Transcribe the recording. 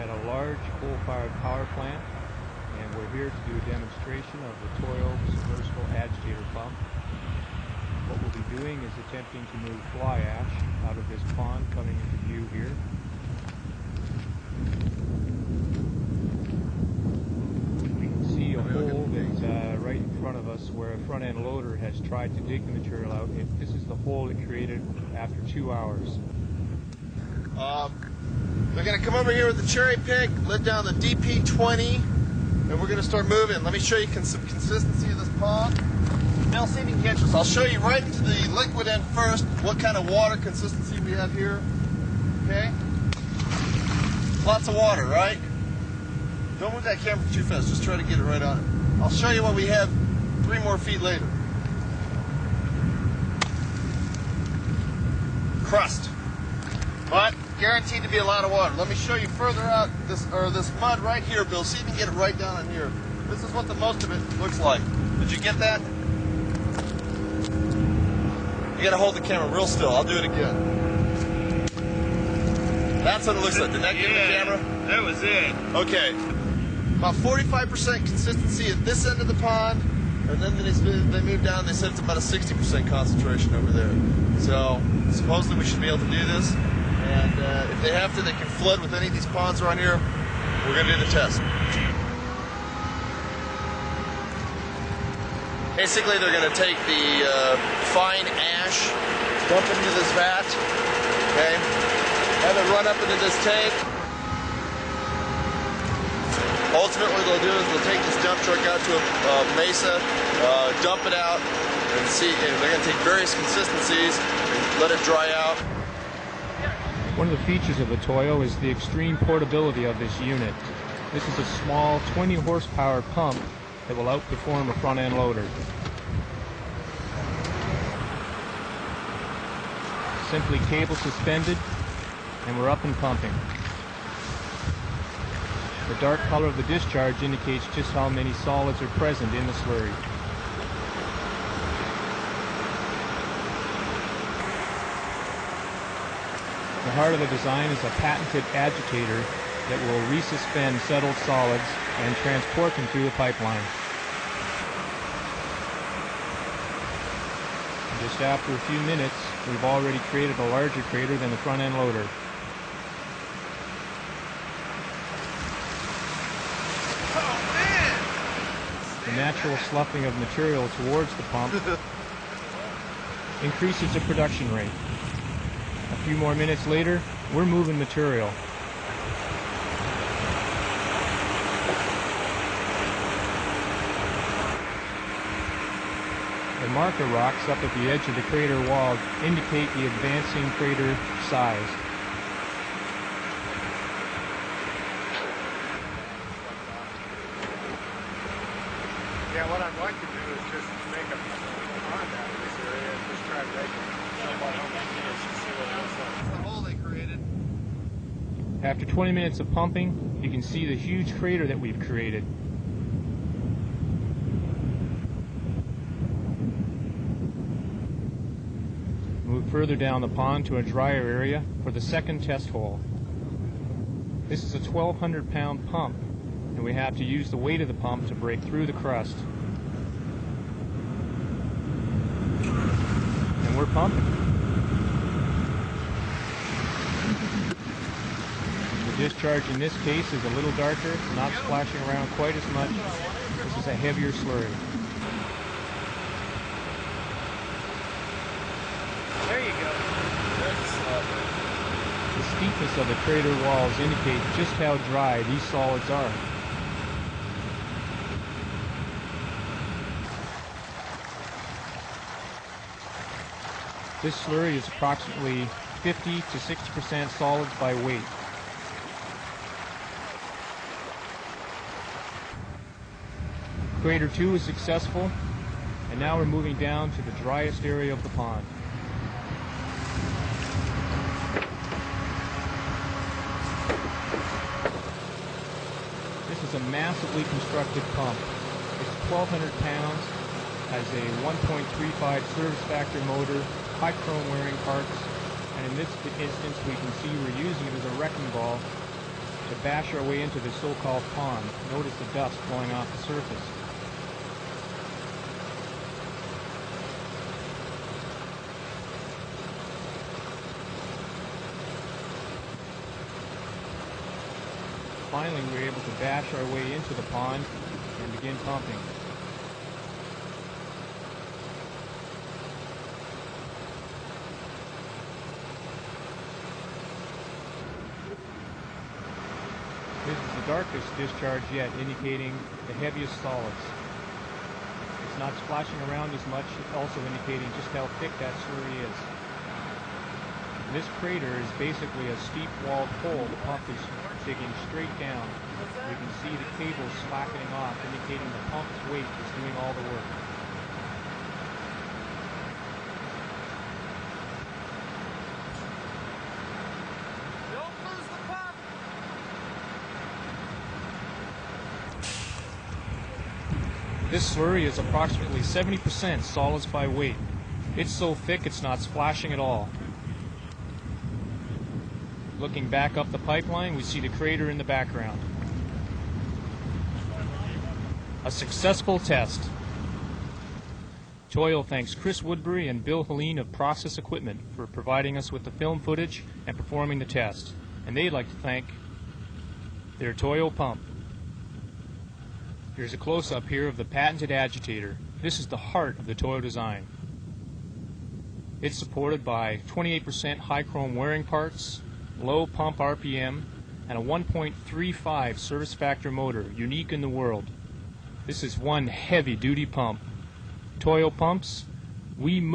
at a large coal-fired power plant, and we're here to do a demonstration of the Toyo submersible agitator pump. What we'll be doing is attempting to move fly ash out of this pond coming into view here. We can see a hole that's right in front of us where a front end loader has tried to dig the material out. This is the hole it created after 2 hours. They're going to come over here with the cherry pick, let down the DP20, and we're going to start moving. Let me show you some consistency of this pond. Now see if you can catch this. I'll show you right into the liquid end first, what kind of water consistency we have here. Okay? Lots of water, right? Don't move that camera too fast, just try to get it right on it. I'll show you what we have 3 more feet later. Crust. But guaranteed to be a lot of water. Let me show you further out this mud right here, Bill. See if you can get it right down in here. This is what the most of it looks like. Did you get that? You gotta hold the camera real still. I'll do it again. That's what it looks like. Did that get the camera? That was it. Okay. About 45% consistency at this end of the pond, and then they moved down. They said it's about a 60% concentration over there. So supposedly we should be able to do this. And if they have to, they can flood with any of these ponds around here. We're going to do the test. Basically, they're going to take the fine ash, dump it into this vat, okay, have it run up into this tank. Ultimately, what they'll do is they'll take this dump truck out to a mesa, dump it out, and see. And they're going to take various consistencies and let it dry out. One of the features of the Toyo is the extreme portability of this unit. This is a small 20 horsepower pump that will outperform a front end loader. Simply cable suspended, and we're up and pumping. The dark color of the discharge indicates just how many solids are present in the slurry. The heart of the design is a patented agitator that will resuspend settled solids and transport them through the pipeline. Just after a few minutes, we've already created a larger crater than the front end loader. Oh man! The natural sloughing of material towards the pump increases the production rate. A few more minutes later, we're moving material. The marker rocks up at the edge of the crater wall indicate the advancing crater size. Yeah, what I'd like to do is just make a pond out of this area and just try to make it. The hole they created. After 20 minutes of pumping, you can see the huge crater that we've created. Move further down the pond to a drier area for the second test hole. This is a 1,200 pound pump, and we have to use the weight of the pump to break through the crust. And we're pumping. The discharge in this case is a little darker, not splashing around quite as much. This is a heavier slurry. There you go. The steepness of the crater walls indicate just how dry these solids are. This slurry is approximately 50 to 60% solids by weight. Crater 2 is successful, and now we're moving down to the driest area of the pond. This is a massively constructed pump. It's 1,200 pounds, has a 1.35 service factor motor, high chrome wearing parts, and in this instance we can see we're using it as a wrecking ball to bash our way into the so-called pond. Notice the dust flowing off the surface. Finally, we were able to bash our way into the pond and begin pumping. This is the darkest discharge yet, indicating the heaviest solids. It's not splashing around as much, also indicating just how thick that slurry is. This crater is basically a steep-walled hole. The pump is digging straight down. You can see the cables slackening off, indicating the pump's weight is doing all the work. Don't lose the pump! This slurry is approximately 70% solids by weight. It's so thick it's not splashing at all. Looking back up the pipeline, we see the crater in the background. A successful test. Toil thanks Chris Woodbury and Bill Helene of Process Equipment for providing us with the film footage and performing the test. And they'd like to thank their Toil pump. Here's a close-up here of the patented agitator. This is the heart of the Toil design. It's supported by 28% high chrome wearing parts, low pump RPM, and a 1.35 service factor motor, unique in the world. This is one heavy-duty pump. Toil pumps, we